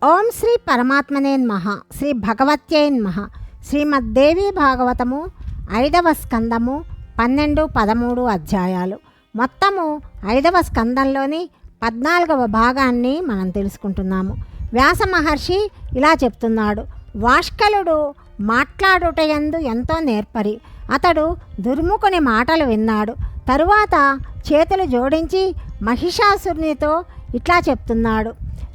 ఓం శ్రీ పరమాత్మనే నమః. శ్రీ భగవత్యై నమః. శ్రీమద్దేవి భాగవతము 5వ స్కందము 12-13 అధ్యాయాలు. మొత్తము 5వ స్కందంలోని 14వ భాగాన్ని మనం తెలుసుకుంటున్నాము. వ్యాస మహర్షి ఇలా చెప్తున్నాడు. వాష్కలుడు మాట్లాడుటయందు ఎంతో నేర్పరి. అతడు దుర్ముఖుని మాటలు విన్నాడు. తరువాత చేతులు జోడించి మహిషాసురునితో ఇట్లా చెప్తున్నాడు.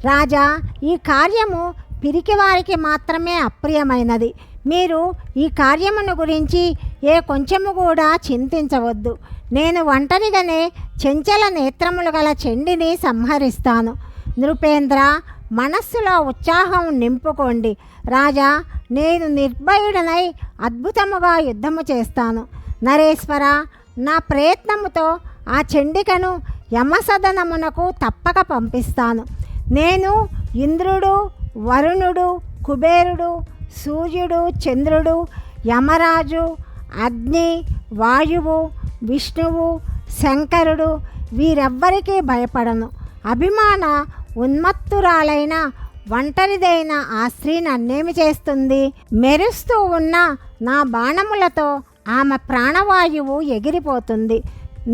రాజా, ఈ కార్యము పిరికివారికి మాత్రమే అప్రియమైనది. మీరు ఈ కార్యమును గురించి కొంచెము కూడా చింతించవద్దు. నేను ఒంటరిగానే చెంచల నేత్రములు గల చండిని సంహరిస్తాను. నృపేంద్ర, మనస్సులో ఉత్సాహం నింపుకోండి. రాజా, నేను నిర్భయుడనై అద్భుతముగా యుద్ధము చేస్తాను. నరేశ్వర, నా ప్రయత్నముతో ఆ చండికను యమసదనమునకు తప్పక పంపిస్తాను. నేను ఇంద్రుడు, వరుణుడు, కుబేరుడు, సూర్యుడు, చంద్రుడు, యమరాజు, అగ్ని, వాయువు, విష్ణువు, శంకరుడు వీరెవ్వరికీ భయపడను. అభిమాన ఉన్మత్తురాలైన ఒంటరిదైన ఆ స్త్రీ నన్నేమి చేస్తుంది? మెరుస్తూ ఉన్న నా బాణములతో ఆమె ప్రాణవాయువు ఎగిరిపోతుంది.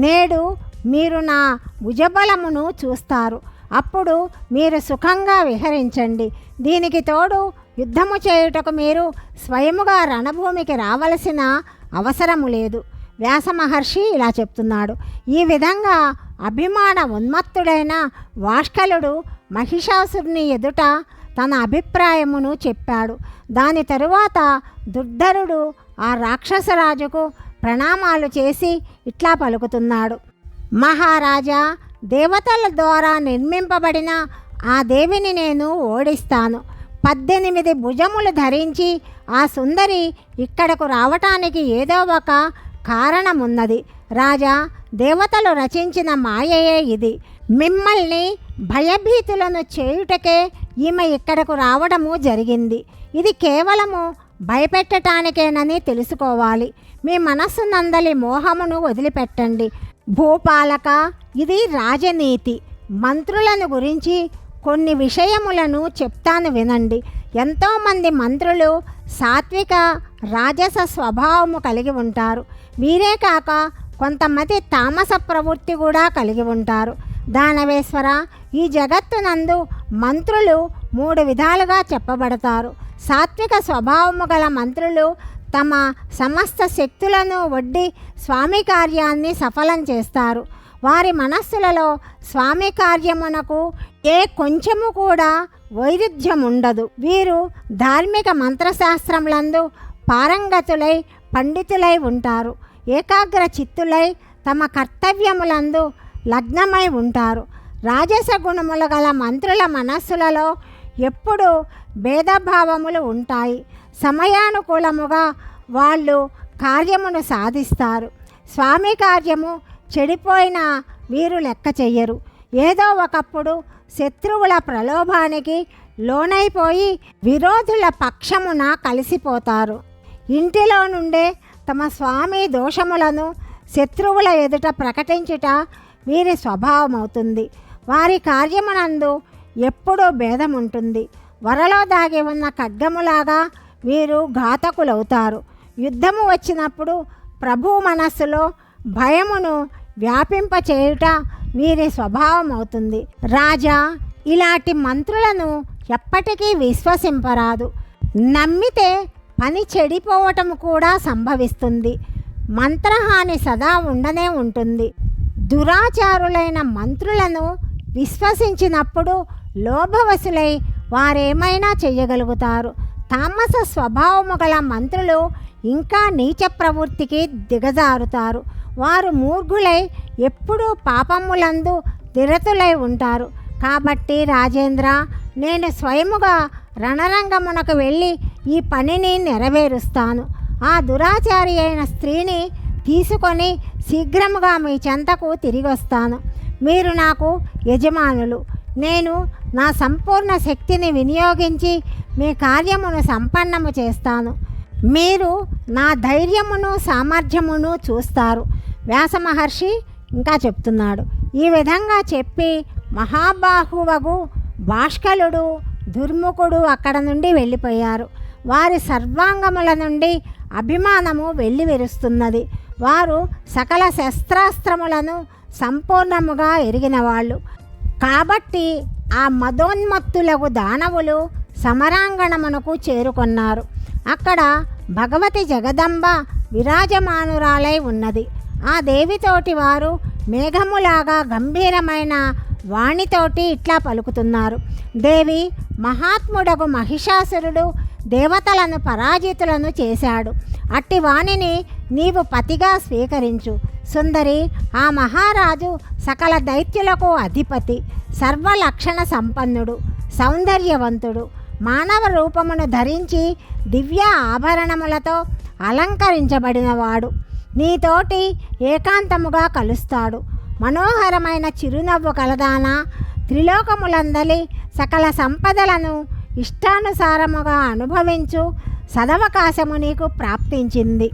నేడు మీరు నా భుజబలమును చూస్తారు. అప్పుడు మీరు సుఖంగా విహరించండి. దీనికి తోడు యుద్ధము చేయుటకు మీరు స్వయముగా రణభూమికి రావలసిన అవసరము లేదు. వ్యాస మహర్షి ఇలా చెప్తున్నాడు. ఈ విధంగా అభిమాన ఉన్మత్తుడైన వాష్కలుడు మహిషాసురుని ఎదుట తన అభిప్రాయమును చెప్పాడు. దాని తరువాత దుర్ధరుడు ఆ రాక్షసరాజుకు ప్రణామాలు చేసి ఇట్లా పలుకుతున్నాడు. మహారాజా, దేవతల ద్వారా నిర్మింపబడిన ఆ దేవిని నేను ఓడిస్తాను. 18 భుజములు ధరించి ఆ సుందరి ఇక్కడకు రావటానికి ఏదో ఒక కారణమున్నది. రాజా, దేవతలు రచించిన మాయయే ఇది. మిమ్మల్ని భయభీతులను చేయుటకే ఈమె ఇక్కడకు రావడము జరిగింది. ఇది కేవలము భయపెట్టటానికేనని తెలుసుకోవాలి. మీ మనస్సు నందలి మోహమును వదిలిపెట్టండి. భూపాలక, ఇది రాజనీతి. మంత్రులను గురించి కొన్ని విషయములను చెప్తాను వినండి. ఎంతోమంది మంత్రులు సాత్విక రాజస స్వభావము కలిగి ఉంటారు. వీరే కాక కొంతమంది తామస ప్రవృత్తి కూడా కలిగి ఉంటారు. దానవేశ్వర, ఈ జగత్తునందు మంత్రులు 3 విధాలుగా చెప్పబడతారు. సాత్విక స్వభావము గల మంత్రులు తమ సమస్త శక్తులను ఒడ్డి స్వామి కార్యాన్ని సఫలం చేస్తారు. వారి మనస్సులలో స్వామి కార్యమునకు కొంచెము కూడా వైరుధ్యం ఉండదు. వీరు ధార్మిక మంత్రశాస్త్రములందు పారంగతులై పండితులై ఉంటారు. ఏకాగ్ర చిత్తులై తమ కర్తవ్యములందు లగ్నమై ఉంటారు. రాజస గుణములు గల మంత్రుల మనస్సులలో ఎప్పుడూ భేదభావములు ఉంటాయి. సమయానుకూలముగా వాళ్ళు కార్యమును సాధిస్తారు. స్వామి కార్యము చెడిపోయిన వీరు లెక్క చెయ్యరు. ఏదో ఒకప్పుడు శత్రువుల ప్రలోభానికి లోనైపోయి విరోధుల పక్షమున కలిసిపోతారు. ఇంటిలో నుండే తమ స్వామి దోషములను శత్రువుల ఎదుట ప్రకటించుట వీరి స్వభావం అవుతుంది. వారి కార్యమునందు ఎప్పుడూ భేదం ఉంటుంది. వరలో దాగి ఉన్న ఖడ్గములాగా వీరు ఘాతకులవుతారు. యుద్ధము వచ్చినప్పుడు ప్రభు మనస్సులో భయమును వ్యాపింపచేయుట వీరి స్వభావం అవుతుంది. రాజా, ఇలాంటి మంత్రులను ఎప్పటికీ విశ్వసింపరాదు. నమ్మితే పని చెడిపోవటం కూడా సంభవిస్తుంది. మంత్రహాని సదా ఉండనే ఉంటుంది. దురాచారులైన మంత్రులను విశ్వసించినప్పుడు లోభవశులై వారేమైనా చెయ్యగలుగుతారు. తామస స్వభావము గల మంత్రులు ఇంకా నీచ ప్రవృత్తికి దిగజారుతారు. వారు మూర్ఘులై ఎప్పుడూ పాపములందు నిరతులై ఉంటారు. కాబట్టి రాజేంద్ర, నేను స్వయముగా రణరంగమునకు వెళ్ళి ఈ పనిని నెరవేరుస్తాను. ఆ దురాచారి అయిన స్త్రీని తీసుకొని శీఘ్రముగా మీ చెంతకు తిరిగి వస్తాను. మీరు నాకు యజమానులు. నేను నా సంపూర్ణ శక్తిని వినియోగించి మీ కార్యమును సంపన్నము చేస్తాను. మీరు నా ధైర్యమును సామర్థ్యమును చూస్తారు. వ్యాస మహర్షి ఇంకా చెప్తున్నాడు. ఈ విధంగా చెప్పి మహాబాహువగు భాష్కలుడు దుర్ముఖుడు అక్కడ నుండి వెళ్ళిపోయారు. వారి సర్వాంగముల నుండి అభిమానము వెల్లివిరుస్తున్నది. వారు సకల శస్త్రాస్త్రములను సంపూర్ణముగా ఎరిగిన వాళ్ళు కాబట్టి ఆ మదోన్మత్తులకు దానవులు సమరాంగణమునకు చేరుకొన్నారు. అక్కడ భగవతి జగదంబ విరాజమానురాలై ఉన్నది. ఆ దేవితోటి వారు మేఘములాగా గంభీరమైన వాణితోటి ఇట్లా పలుకుతున్నారు. దేవి, మహాత్ముడగు మహిషాసురుడు దేవతలను పరాజితులను చేశాడు. అట్టి వాణిని నీవు పతిగా స్వీకరించు. సుందరి, ఆ మహారాజు సకల దైత్యులకు అధిపతి, సర్వలక్షణ సంపన్నుడు, సౌందర్యవంతుడు, మానవ రూపమును ధరించి దివ్య ఆభరణములతో అలంకరించబడినవాడు. నీతోటి ఏకాంతముగా కలుస్తాడు. మనోహరమైన చిరునవ్వు కలదానా, త్రిలోకములందలి సకల సంపదలను ఇష్టానుసారముగా అనుభవించు సదవకాశము నీకు ప్రాప్తించింది.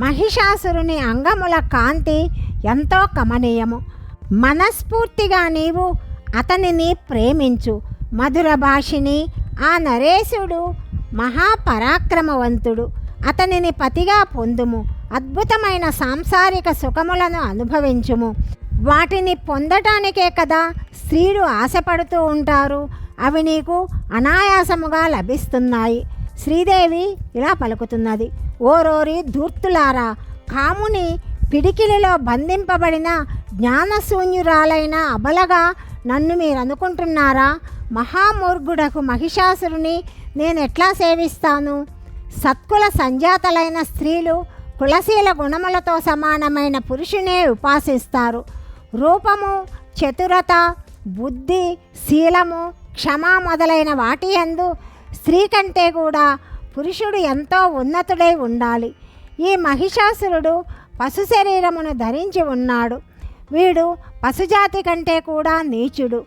మహిషాసురుని అంగముల కాంతి ఎంతో కమనీయము. మనస్ఫూర్తిగా నీవు అతనిని ప్రేమించు. మధుర భాషిని ఆ నరేశుడు మహాపరాక్రమవంతుడు. అతనిని పతిగా పొందుము. అద్భుతమైన సాంసారిక సుఖములను అనుభవించుము. వాటిని పొందటానికే కదా స్త్రీలు ఆశపడుతూ ఉంటారు. అవి నీకు అనాయాసముగా లభిస్తున్నాయి. శ్రీదేవి ఇలా పలుకుతున్నది. ఓరోరి ధూర్తులారా, కాముని పిడికిలిలో బంధింపబడిన జ్ఞానశూన్యురాలైన అబలగా నన్ను మీరు అనుకుంటున్నారా? మహామూర్ఖుడకు మహిషాసురుని నేనెట్లా సేవిస్తాను? సత్కుల సంజాతలైన స్త్రీలు కులశీల గుణములతో సమానమైన పురుషునే ఉపాసిస్తారు. రూపము, చతురత, బుద్ధి, శీలము, క్షమ మొదలైన వాటి యందు స్త్రీ కంటే కూడా పురుషుడు ఎంతో ఉన్నతుడై ఉండాలి. ఈ మహిషాసురుడు పశు శరీరమును ధరించి ఉన్నాడు. వీడు పశుజాతి కంటే కూడా నీచుడు.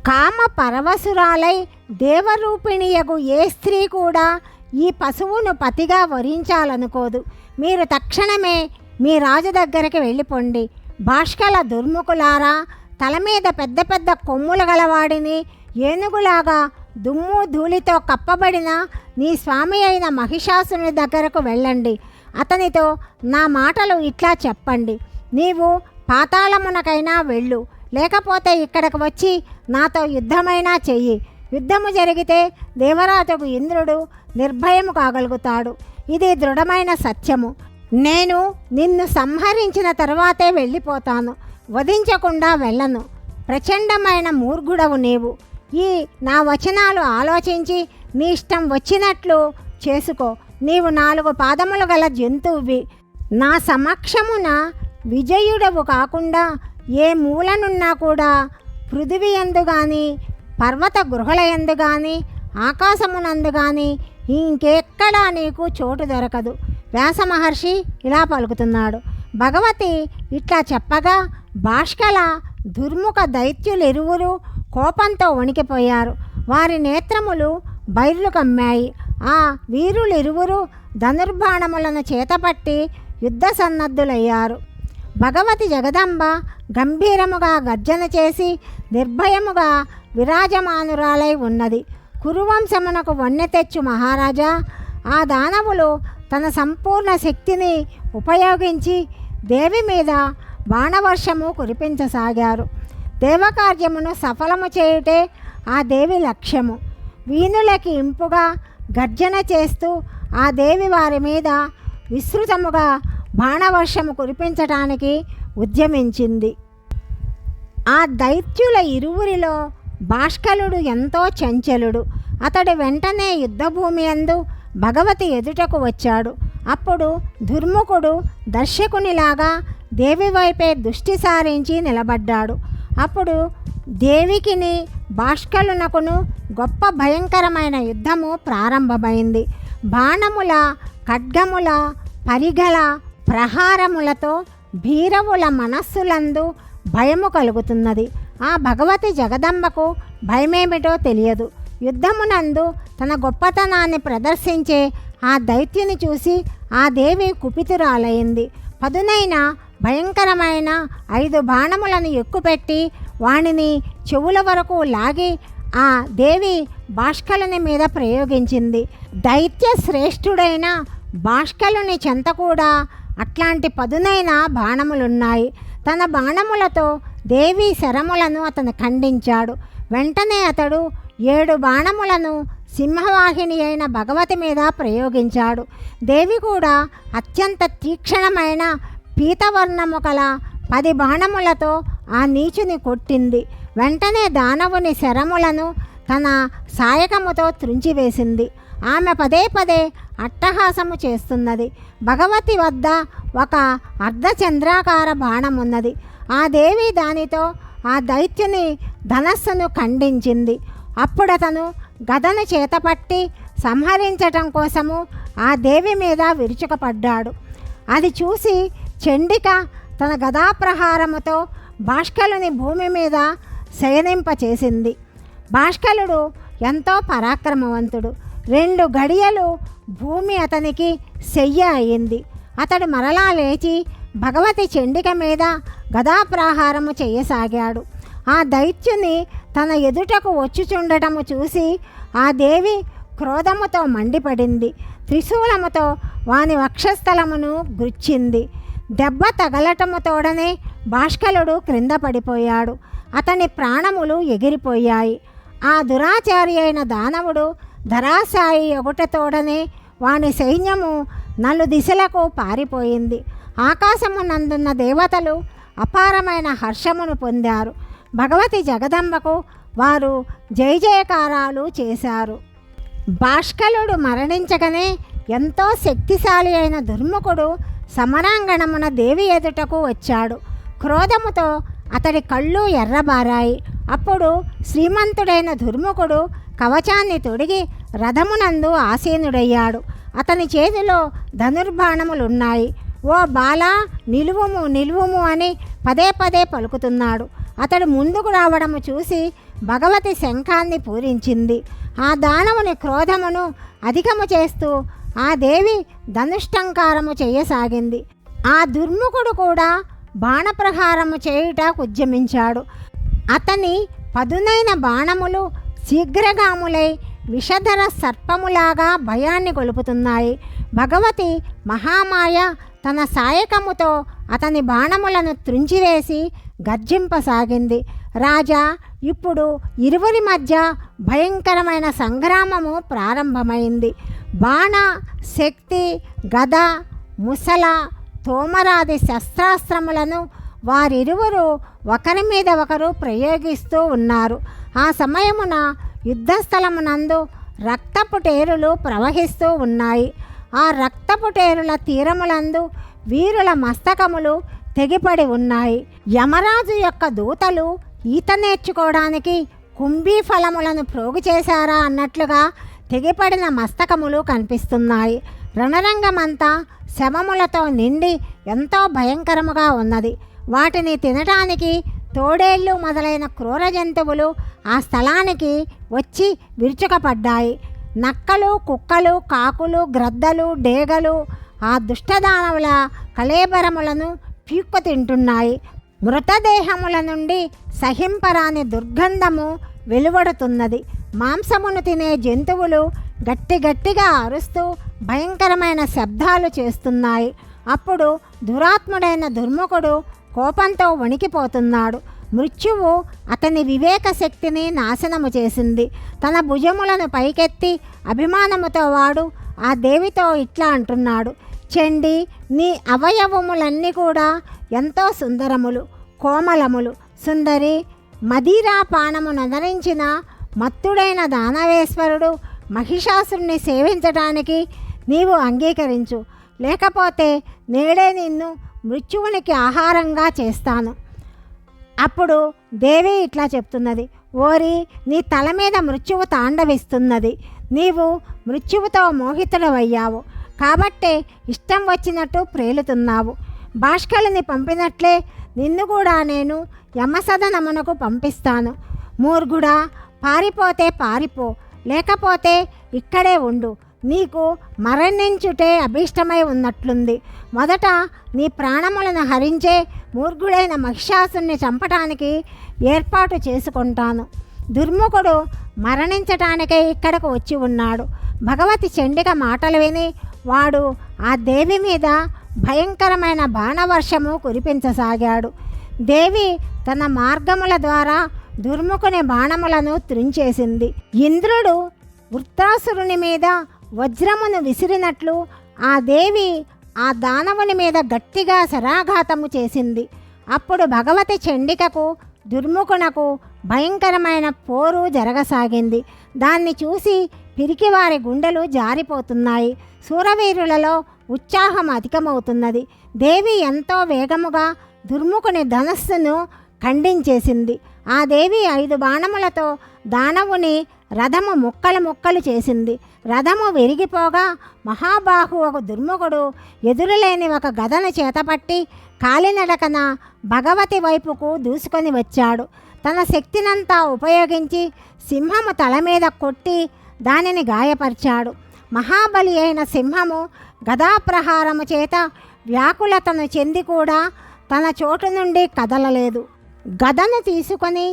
కామ పరవశురాలై దేవరూపిణియగు ఏ స్త్రీ కూడా ఈ పశువును పతిగా వరించాలనుకోదు. మీరు తక్షణమే మీ రాజు దగ్గరికి వెళ్ళిపోండి. భాష్కల దుర్ముఖులారా, తల మీద పెద్ద పెద్ద కొమ్ములు గలవాడిని, ఏనుగులాగా దుమ్ము ధూళితో కప్పబడిన నీ స్వామి అయిన మహిషాసుని దగ్గరకు వెళ్ళండి. అతనితో నా మాటలు ఇట్లా చెప్పండి. నీవు పాతాళమునకైనా వెళ్ళు, లేకపోతే ఇక్కడికి వచ్చి నాతో యుద్ధమైనా చెయ్యి. యుద్ధము జరిగితే దేవరాజుకు ఇంద్రుడు నిర్భయము కాగలుగుతాడు. ఇది దృఢమైన సత్యము. నేను నిన్ను సంహరించిన తర్వాతే వెళ్ళిపోతాను. వధించకుండా వెళ్ళను. ప్రచండమైన మూర్ఖుడవు నీవు. ఈ నా వచనాలు ఆలోచించి నీ ఇష్టం వచ్చినట్లు చేసుకో. నీవు 4 పాదములు గల జంతువువి. నా సమక్షమున విజయుడవు కాకుండా ఏ మూలనున్నా కూడా పృథివీ యందు కానీ, పర్వత గృహల యందు కానీ, ఆకాశమునందు కానీ ఇంకెక్కడా నీకు చోటు దొరకదు. వ్యాస మహర్షి ఇలా పలుకుతున్నాడు. భగవతి ఇట్లా చెప్పగా భాష్కల దుర్ముఖ దైత్యులిరువురు కోపంతో వణికిపోయారు. వారి నేత్రములు బైర్లు కమ్మాయి. ఆ వీరులిరువురు ధనుర్బాణములను చేతపట్టి యుద్ధ సన్నద్ధులయ్యారు. భగవతి జగదంబ గంభీరముగా గర్జన చేసి నిర్భయముగా విరాజమానురాలై ఉన్నది. కురువంశమునకు వన్నె తెచ్చు మహారాజా, ఆ దానవులు తన సంపూర్ణ శక్తిని ఉపయోగించి దేవి మీద బాణవర్షము కురిపించసాగారు. దేవకార్యమును సఫలము చేయుటే ఆ దేవి లక్ష్యము. వీణులకి ఇంపుగా గర్జన చేస్తూ ఆ దేవి వారి మీద విస్తృతముగా బాణవర్షము కురిపించటానికి ఉద్యమించింది. ఆ దైత్యుల ఇరువురిలో భాష్కలుడు ఎంతో చంచలుడు. అతడు వెంటనే యుద్ధభూమి యందు భగవతి ఎదుటకు వచ్చాడు. అప్పుడు దుర్ముఖుడు దర్శకునిలాగా దేవి వైపే దృష్టి సారించి నిలబడ్డాడు. అప్పుడు దేవికిని భాష్కలునకును గొప్ప భయంకరమైన యుద్ధము ప్రారంభమైంది. బాణముల, ఖడ్గముల, పరిగల ప్రహారములతో భీరవుల మనస్సులందు భయము కలుగుతున్నది. ఆ భగవతి జగదంబకు భయమేమిటో తెలియదు. యుద్ధమునందు తన గొప్పతనాన్ని ప్రదర్శించే ఆ దైత్యుని చూసి ఆ దేవి కుపితురాలైంది. పదునైన భయంకరమైన 5 బాణములను ఎక్కుపెట్టి వానిని చెవుల వరకు లాగి ఆ దేవి భాష్కలుని మీద ప్రయోగించింది. దైత్య శ్రేష్ఠుడైన భాష్కలుని చెంత కూడా అట్లాంటి పదునైన బాణములున్నాయి. తన బాణములతో దేవి శరములను అతను ఖండించాడు. వెంటనే అతడు 7 బాణములను సింహవాహిని అయిన భగవతి మీద ప్రయోగించాడు. దేవి కూడా అత్యంత తీక్షణమైన పీతవర్ణము కల 10 బాణములతో ఆ నీచుని కొట్టింది. వెంటనే దానవుని శరములను తన సాయకముతో త్రుంచివేసింది. ఆమె పదే పదే అట్టహాసము చేస్తున్నది. భగవతి వద్ద ఒక అర్ధచంద్రాకార బాణమున్నది. ఆ దేవి దానితో ఆ దైత్యుని ధనస్సును ఖండించింది. అప్పుడతను గదను చేతపట్టి సంహరించటం కోసము ఆ దేవి మీద విరుచుకపడ్డాడు. అది చూసి చండిక తన గదాప్రహారముతో భాష్కలుని భూమి మీద శయనింపచేసింది. భాష్కలుడు ఎంతో పరాక్రమవంతుడు. 2 గడియలు భూమి అతనికి శయ్య అయింది. అతడు మరలా లేచి భగవతి చండిక మీద గదాప్రహారము చేయసాగాడు. ఆ దైత్యుని తన ఎదుటకు వచ్చుచుండటము చూసి ఆ దేవి క్రోధముతో మండిపడింది. త్రిశూలముతో వాని వక్షస్థలమును గుచ్చింది. దెబ్బ తగలటముతోడనే భాష్కలుడు క్రింద పడిపోయాడు. అతని ప్రాణములు ఎగిరిపోయాయి. ఆ దురాచారి అయిన దానవుడు ధరాశాయి ఒకటతోడనే వాని సైన్యము 4 దిశలకు పారిపోయింది. ఆకాశమునందున్న దేవతలు అపారమైన హర్షమును పొందారు. భగవతి జగదంబకు వారు జయజయకారాలు చేశారు. భాష్కలుడు మరణించగానే ఎంతో శక్తిశాలి అయిన దుర్ముఖుడు సమరాంగణమున దేవి ఎదుటకు వచ్చాడు. క్రోధముతో అతడి కళ్ళు ఎర్రబారాయి. అప్పుడు శ్రీమంతుడైన దుర్ముఖుడు కవచాన్ని తొడిగి రథమునందు ఆసీనుడయ్యాడు. అతని చేతిలో ధనుర్బాణములున్నాయి. ఓ బాలా, నిలువుము నిలువుము అని పదే పదే పలుకుతున్నాడు. అతడు ముందుకు రావడము చూసి భగవతి శంఖాన్ని పూరించింది. ఆ దానవుని క్రోధమును అధికము చేస్తూ ఆ దేవి ధనుష్టంకారము చేయసాగింది. ఆ దుర్ముఖుడు కూడా బాణప్రహారము చేయుట ఉద్యమించాడు. అతని పదునైన బాణములు శీఘ్రగాములై విషధర సర్పములాగా భయాన్ని గొలుపుతున్నాయి. భగవతి మహామాయ తన సాయకముతో అతని బాణములను త్రుంచివేసి గర్జింపసాగింది. రాజా, ఇప్పుడు ఇరువురి మధ్య భయంకరమైన సంగ్రామము ప్రారంభమైంది. బాణ, శక్తి, గద, ముసల, తోమరాది శస్త్రాస్త్రములను వారిరువురు ఒకరి మీద ఒకరు ప్రయోగిస్తూ ఉన్నారు. ఆ సమయమున యుద్ధస్థలమునందు రక్తపు టేరులు ప్రవహిస్తూ ఉన్నాయి. ఆ రక్తపు టేరుల తీరములందు వీరుల మస్తకములు తెగిపడి ఉన్నాయి. యమరాజు యొక్క దూతలు ఈత నేర్చుకోవడానికి కుంభీ ఫలములను ప్రోగు చేశారా అన్నట్లుగా తెగిపడిన మస్తకములు కనిపిస్తున్నాయి. రణరంగమంతా శవములతో నిండి ఎంతో భయంకరముగా ఉన్నది. వాటిని తినటానికి తోడేళ్ళు మొదలైన క్రూర జంతువులు ఆ స్థలానికి వచ్చి విరుచుకపడ్డాయి. నక్కలు, కుక్కలు, కాకులు, గ్రద్దలు, డేగలు ఆ దుష్టదానవుల కళేబరములను పీక్కు తింటున్నాయి. మృతదేహముల నుండి సహింపరాని దుర్గంధము వెలువడుతున్నది. మాంసమును తినే జంతువులు గట్టిగా అరుస్తూ భయంకరమైన శబ్దాలు చేస్తున్నాయి. అప్పుడు దురాత్ముడైన దుర్ముఖుడు కోపంతో వణికిపోతున్నాడు. మృత్యువు అతని వివేక శక్తిని నాశనము చేసింది. తన భుజములను పైకెత్తి అభిమానముతో వాడు ఆ దేవితో ఇట్లా అంటున్నాడు: చండి, నీ అవయవములన్నీ కూడా ఎంతో సుందరములు, కోమలములు. సుందరి, మదిరా పానము నదరించిన మత్తుడైన దానవేశ్వరుడు మహిషాసురుని సేవించడానికి నీవు అంగీకరించు, లేకపోతే నేడే నిన్ను మృత్యువునికి ఆహారంగా చేస్తాను. అప్పుడు దేవి ఇట్లా చెప్తున్నది: ఓరి, నీ తల మీద మృత్యువు తాండవిస్తున్నది. నీవు మృత్యువుతో మోహితుడవయ్యావు కాబట్టే ఇష్టం వచ్చినట్టు ప్రేలుతున్నావు. భాష్కలుని పంపినట్లే నిన్ను కూడా నేను యమసదనమునకు పంపిస్తాను. మూర్ఘుడా, పారిపోతే పారిపో, లేకపోతే ఇక్కడే ఉండు. నీకు మరణించుటే అభీష్టమై ఉన్నట్లుంది. మొదట నీ ప్రాణములను హరించే మూర్ఘుడైన మహిషాసుని చంపటానికి ఏర్పాటు చేసుకుంటాను. దుర్ముఖుడు మరణించటానికే ఇక్కడకు వచ్చి ఉన్నాడు. భగవతి చండిక మాటలు విని వాడు ఆ దేవి మీద భయంకరమైన బాణవర్షము కురిపించసాగాడు. దేవి తన మార్గముల ద్వారా దుర్ముఖుని బాణములను త్రుంచేసింది. ఇంద్రుడు వృత్రాసురుని మీద వజ్రమును విసిరినట్లు ఆ దేవి ఆ దానవుని మీద గట్టిగా శరాఘాతము చేసింది. అప్పుడు భగవతి చండికకు దుర్ముఖునకు భయంకరమైన పోరు జరగసాగింది. దాన్ని చూసి పిరికివారి గుండెలు జారిపోతున్నాయి. శూరవీరులలో ఉత్సాహం అధికమవుతున్నది. దేవి ఎంతో వేగముగా దుర్ముఖుని ధనస్సును ఖండించేసింది. ఆ దేవి 5 బాణములతో దానవుని రథము ముక్కలు ముక్కలు చేసింది. రథము విరిగిపోగా మహాబాహు ఒక దుర్ముఖుడు ఎదురులేని ఒక గదను చేతపట్టి కాలినడకన భగవతి వైపుకు దూసుకొని వచ్చాడు. తన శక్తినంతా ఉపయోగించి సింహము తల మీద కొట్టి దానిని గాయపరిచాడు. మహాబలి అయిన సింహము గదాప్రహారము చేత వ్యాకులతను చెంది కూడా తన చోటు నుండి కదలలేదు. గదను తీసుకొని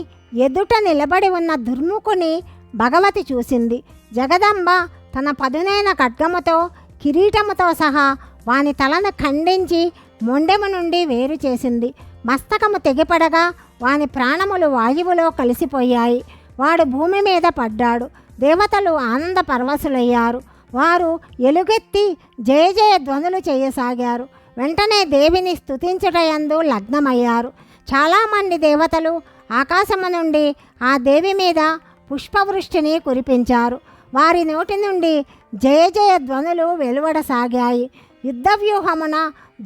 ఎదుట నిలబడి ఉన్న దుర్ముఖుని భగవతి చూసింది. జగదంబ తన పదునైన ఖడ్గముతో కిరీటముతో సహా వాని తలను ఖండించి మొండెము నుండి వేరు చేసింది. మస్తకము తెగిపడగా వాని ప్రాణములు వాయువులో కలిసిపోయాయి. వాడు భూమి మీద పడ్డాడు. దేవతలు ఆనంద పరవశులయ్యారు. వారు ఎలుగెత్తి జయ జయ ధ్వనులు చేయసాగారు. వెంటనే దేవిని స్తుతించుటయందు లగ్నమయ్యారు. చాలామంది దేవతలు ఆకాశము నుండి ఆ దేవి మీద పుష్పవృష్టిని కురిపించారు. వారి నోటి నుండి జయ జయ ధ్వనులు వెలువడసాగాయి. యుద్ధవ్యూహమున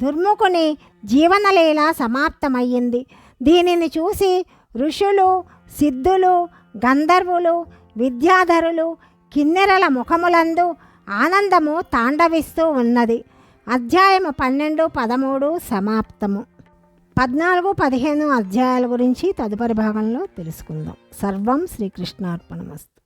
దుర్ముఖుని జీవనలీల సమాప్తమయ్యింది. దీనిని చూసి ఋషులు, సిద్ధులు, గంధర్వులు, విద్యాధరులు, కిన్నెరల ముఖములందు ఆనందము తాండవిస్తూ ఉన్నది. అధ్యాయము 12, 13 సమాప్తము. 14, 15 అధ్యాయాల గురించి తదుపరి భాగంలో తెలుసుకుందాం. సర్వం శ్రీకృష్ణార్పణమస్తు.